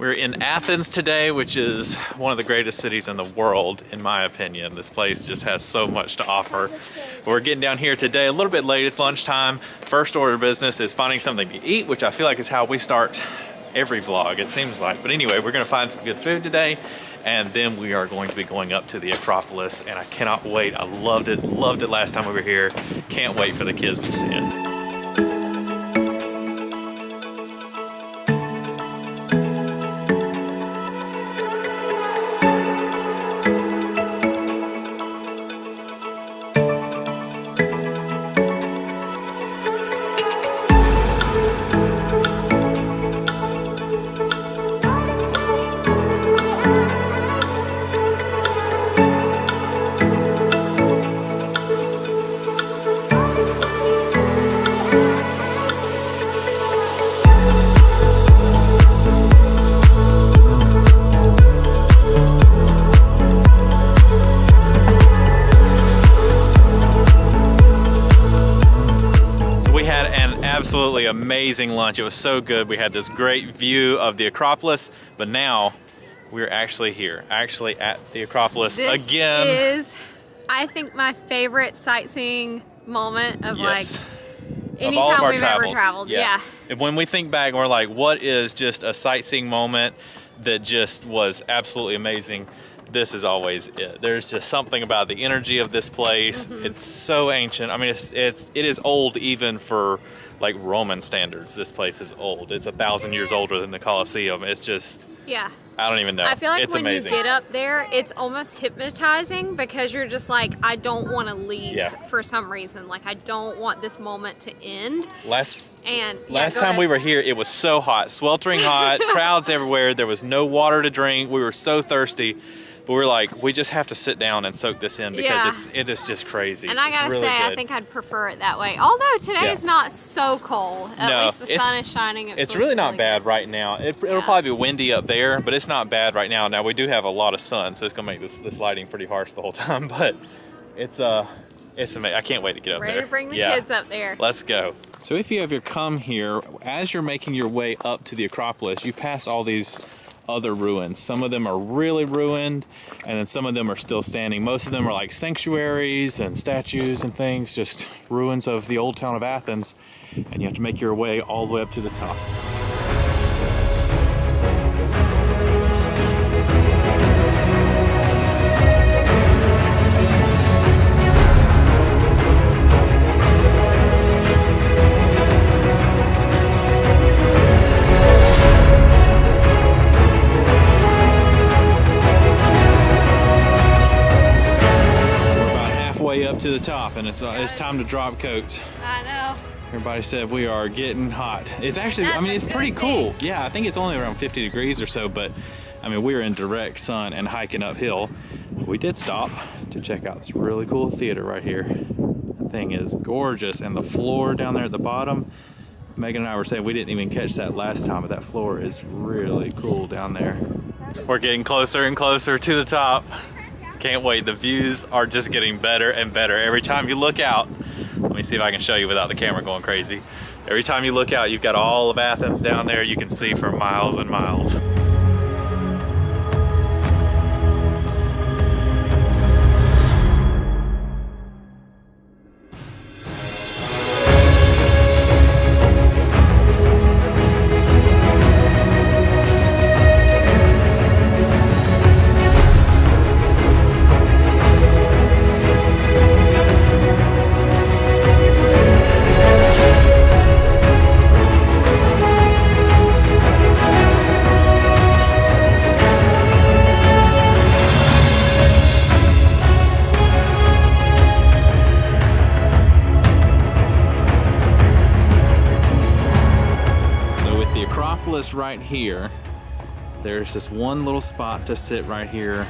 We're in Athens today, which is one of the greatest cities in the world, in my opinion. This place just has so much to offer. We're getting down here today a little bit late. It's lunchtime. First order of business is finding something to eat, which I feel like is how we start every vlog, it seems like. But anyway, we're gonna find some good food today, and then we are going to be going up to the Acropolis, and I cannot wait. I loved it last time we were here. Can't wait for the kids to see it. Absolutely amazing lunch. It was so good. We had this great view of the Acropolis, but now we're actually here, actually at the Acropolis again. This is, I think, my favorite sightseeing moment of like anytime we've ever traveled. Yeah. When we think back, we're like, what is just a sightseeing moment that just was absolutely amazing? This is always it. There's just something about the energy of this place. It's so ancient. I mean, it is old even for like Roman standards. This place is old. It's 1,000 years older than the Colosseum. It's just, yeah. I don't even know. I feel like it's when amazing. you get up there, it's almost hypnotizing because you're just like, I don't want to leave for some reason. Like, I don't want this moment to end. Last time we were here, it was so hot, sweltering hot, crowds everywhere. There was no water to drink. We were so thirsty. But we're like, we just have to sit down and soak this in because it is just crazy. And I gotta say, I think I'd prefer it that way. Although today is not so cold. At least the sun is shining. It's really not bad right now. It'll probably be windy up there, but it's not bad right now. Now we do have a lot of sun, so it's gonna make this lighting pretty harsh the whole time. But it's amazing. I can't wait to get up there. Ready to bring the kids up there. Let's go. So if you ever come here, as you're making your way up to the Acropolis, you pass all these other ruins. Some of them are really ruined, and then some of them are still standing. Most of them are like sanctuaries and statues and things, just ruins of the old town of Athens, and you have to make your way all the way up to the top. Up to the top, and it's time to drop coats. I know. Everybody said we are getting hot. It's actually, I mean, it's pretty cool. Yeah, I think it's only around 50 degrees or so, but I mean, we were in direct sun and hiking uphill. We did stop to check out this really cool theater right here. The thing is gorgeous, and the floor down there at the bottom, Megan and I were saying we didn't even catch that last time, but that floor is really cool down there. We're getting closer and closer to the top. Can't wait. The views are just getting better and better. Every time you look out, let me see if I can show you without the camera going crazy. Every time you look out, you've got all of Athens down there. You can see for miles and miles. Right here, there's this one little spot to sit right here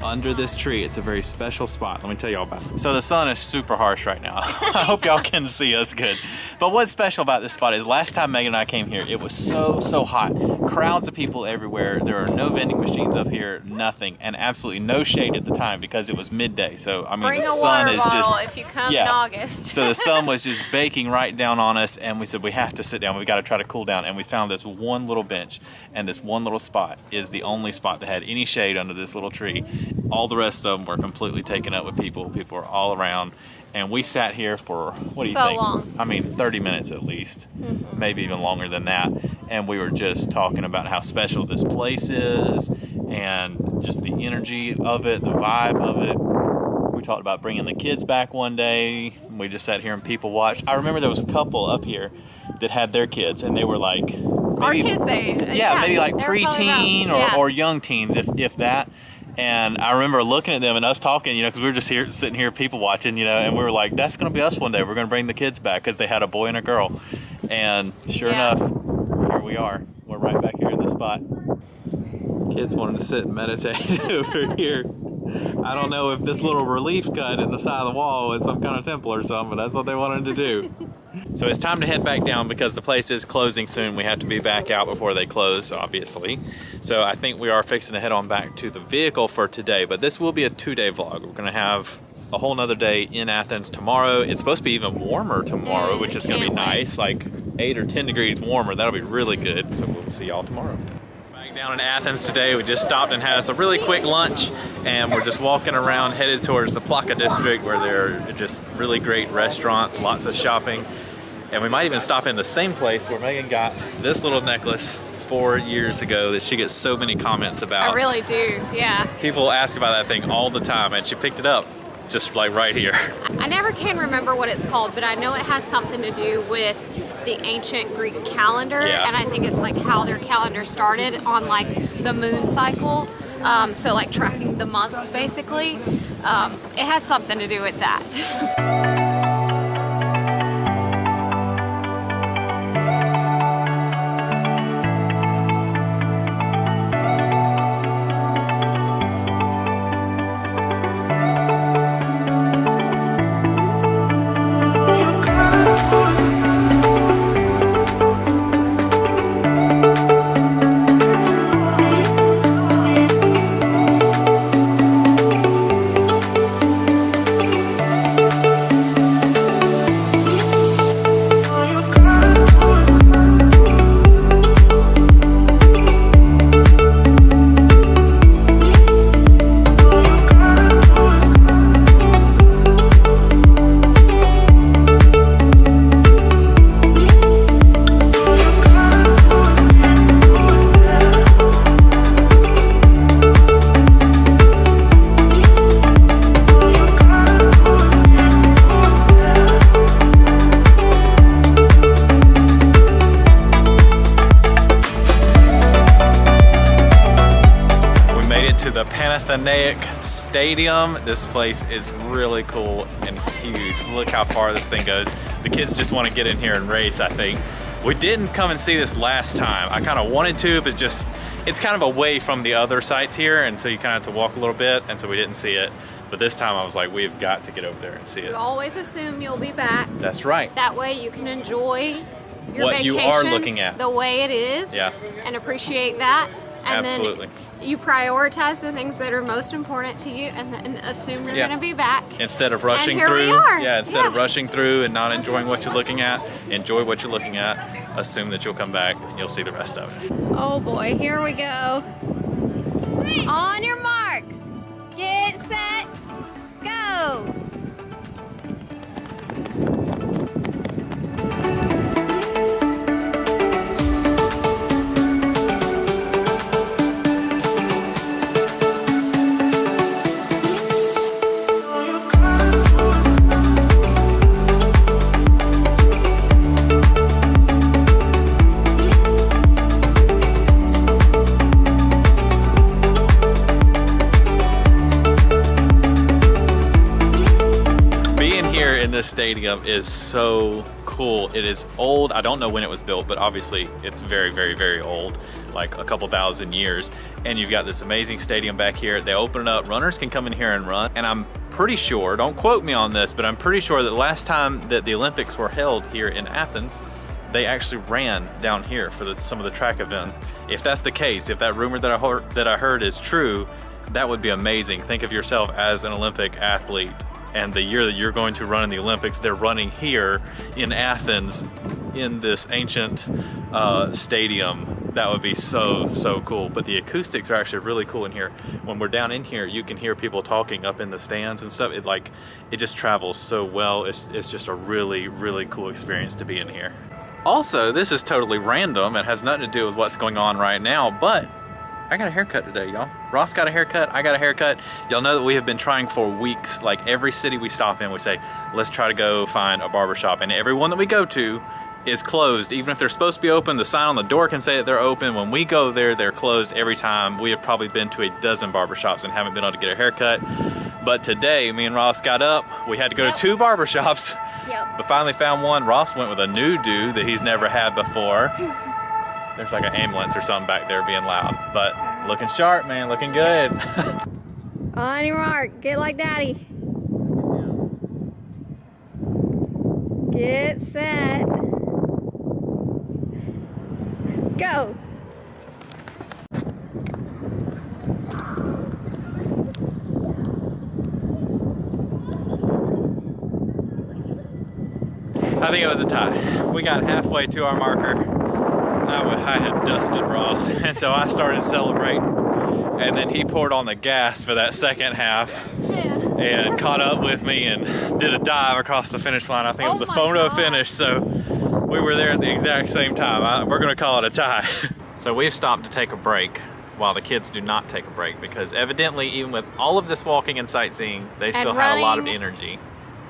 under this tree. It's a very special spot. Let me tell y'all about it. So the sun is super harsh right now. I hope y'all can see us good. But what's special about this spot is last time Megan and I came here, it was so hot. crowds of people everywhere. There are no vending machines up here, nothing, and absolutely no shade at the time because it was midday. So I mean, bring the a sun water is bottle just if you come in August. so the sun was just baking right down on us, and we said we have to sit down. We got to try to cool down, and we found this one little bench, and this one little spot is the only spot that had any shade under this little tree. All the rest of them were completely taken up with people. People were all around. And we sat here for, what do you think? Long. I mean, 30 minutes at least, maybe even longer than that. And we were just talking about how special this place is and just the energy of it, the vibe of it. We talked about bringing the kids back one day. We just sat here and people watched. I remember there was a couple up here that had their kids, and they were like, maybe, our kids' age. Yeah, maybe like preteen or young teens, if that. And I remember looking at them and us talking, because we were just here, sitting here, people watching, and we were like, that's going to be us one day. We're going to bring the kids back because they had a boy and a girl. And sure enough, here we are. We're right back here in this spot. Kids wanted to sit and meditate over here. I don't know if this little relief cut in the side of the wall is some kind of temple or something, but that's what they wanted to do. So it's time to head back down because the place is closing soon. We have to be back out before they close, obviously. So I think we are fixing to head on back to the vehicle for today, but this will be a 2-day vlog. We're gonna have a whole nother day in Athens tomorrow. It's supposed to be even warmer tomorrow, which is gonna be nice, like 8 or 10 degrees warmer. That'll be really good. So we'll see y'all tomorrow. Down in Athens today, we just stopped and had us a really quick lunch, and we're just walking around headed towards the Plaka district where there are just really great restaurants, lots of shopping, and we might even stop in the same place where Megan got this little necklace 4 years ago that she gets so many comments about. I really do, yeah. People ask about that thing all the time, and she picked it up just like right here. I never can remember what it's called, but I know it has something to do with the ancient Greek calendar, and I think it's like how their calendar started on like the moon cycle, so like tracking the months basically. It has something to do with that. To the Panathenaic Stadium. This place is really cool and huge. Look how far this thing goes. The kids just want to get in here and race, I think. We didn't come and see this last time. I kind of wanted to, but just, it's kind of away from the other sites here, and so you kind of have to walk a little bit, and so we didn't see it. But this time I was like, we've got to get over there and see it. You always assume you'll be back. That's right. That way you can enjoy your what vacation you are looking at. The way it is. Yeah. And appreciate that. And absolutely. Then you prioritize the things that are most important to you, and then assume you're gonna be back. Instead of rushing and here through. We are. Instead of rushing through and not enjoying what you're looking at, enjoy what you're looking at, assume that you'll come back and you'll see the rest of it. Oh boy, here we go. On your marks, get set, go. This stadium is so cool. It is old. I don't know when it was built, but obviously it's very, very, very old, like a couple thousand years. And you've got this amazing stadium back here. They open it up, runners can come in here and run. And I'm pretty sure, don't quote me on this, but I'm pretty sure that the last time that the Olympics were held here in Athens, they actually ran down here for some of the track event. If that's the case, if that rumor that I heard is true, that would be amazing. Think of yourself as an Olympic athlete, and the year that you're going to run in the Olympics, they're running here in Athens in this ancient stadium. That would be so, so cool. But the acoustics are actually really cool in here. When we're down in here, you can hear people talking up in the stands and stuff. It just travels so well. It's just a really, really cool experience to be in here. Also, this is totally random and has nothing to do with what's going on right now, but I got a haircut today, y'all. Ross got a haircut, I got a haircut. Y'all know that we have been trying for weeks. Like every city we stop in, we say, let's try to go find a barbershop. And every one that we go to is closed. Even if they're supposed to be open, the sign on the door can say that they're open. When we go there, they're closed every time. We have probably been to a dozen barbershops and haven't been able to get a haircut. But today, me and Ross got up. We had to go to 2 barbershops, but finally found one. Ross went with a new dude that he's never had before. There's like an ambulance or something back there being loud, but looking sharp, man, looking good. On your mark, get like daddy. Get set. Go. I think it was a tie. We got halfway to our marker. I had dusted Ross, and so I started celebrating, and then he poured on the gas for that second half and caught up with me and did a dive across the finish line. I think it was a photo finish, so we were there at the exact same time. We're gonna call it a tie. So we've stopped to take a break while the kids do not take a break, because evidently even with all of this walking and sightseeing, they still have a lot of energy.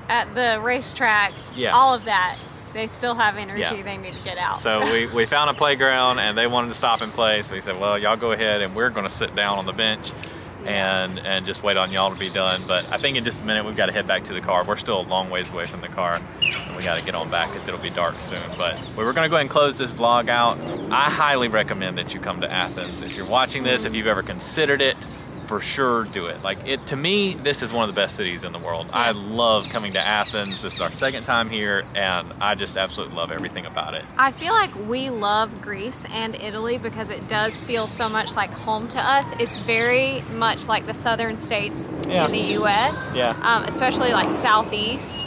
At the racetrack, all of that. They still have energy they need to get out. So we found a playground and they wanted to stop and play. So we said, well, y'all go ahead and we're gonna sit down on the bench and just wait on y'all to be done. But I think in just a minute, we've got to head back to the car. We're still a long ways away from the car and we got to get on back because it'll be dark soon. But we were gonna go ahead and close this vlog out. I highly recommend that you come to Athens. If you're watching this, if you've ever considered it, for sure do it. To me, this is one of the best cities in the world. I love coming to Athens. This is our second time here and I just absolutely love everything about it. I feel like we love Greece and Italy because it does feel so much like home to us. It's very much like the southern states in the US, especially like southeast.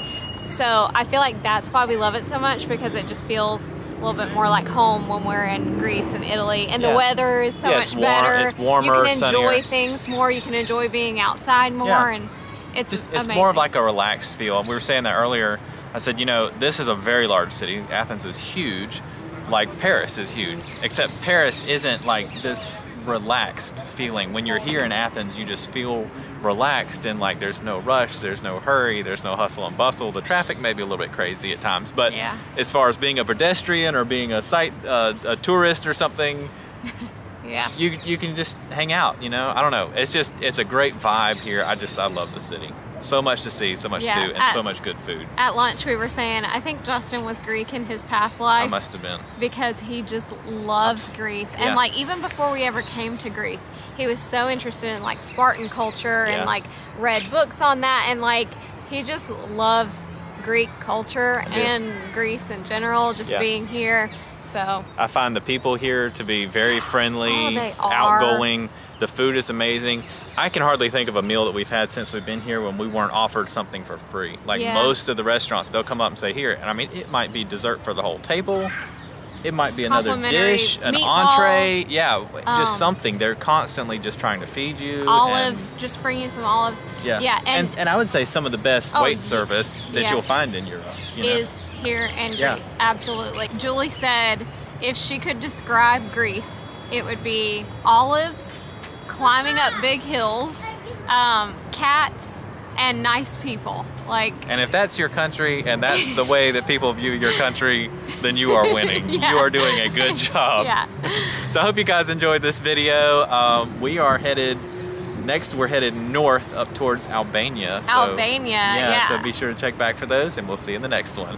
So I feel like that's why we love it so much, because it just feels a little bit more like home when we're in Greece and Italy, and the weather is so much better. It's warmer, you can enjoy sunnier. Things more. You can enjoy being outside more, and it's amazing. More of like a relaxed feel. We were saying that earlier. I said, you know, this is a very large city. Athens is huge, like Paris is huge. Except Paris isn't like this relaxed feeling. When you're here in Athens, you just feel relaxed and like there's no rush, there's no hurry, there's no hustle and bustle. The traffic may be a little bit crazy at times, but as far as being a pedestrian or being a tourist or something, you can just hang out, you know? I don't know. It's a great vibe here. I love the city. So much to see, so much to do, and so much good food. At lunch we were saying, I think Justin was Greek in his past life. I must have been. Because he just loves Greece. And like even before we ever came to Greece, he was so interested in like Spartan culture and like read books on that, and like he just loves Greek culture and Greece in general, just being here. So I find the people here to be very friendly, outgoing. The food is amazing. I can hardly think of a meal that we've had since we've been here when we weren't offered something for free. Like most of the restaurants, they'll come up and say, here, and I mean, it might be dessert for the whole table. It might be another dish, an entree. Just something. They're constantly just trying to feed you. Olives, just bring you some olives. And I would say some of the best wait service that you'll find in Europe. Is here in Greece, absolutely. Julie said if she could describe Greece, it would be olives, climbing up big hills, cats, and nice people. And if that's your country and that's the way that people view your country, then you are winning. You are doing a good job. So I hope you guys enjoyed this video. We are headed we're headed north up towards Albania. So, Albania, so be sure to check back for those, and we'll see you in the next one.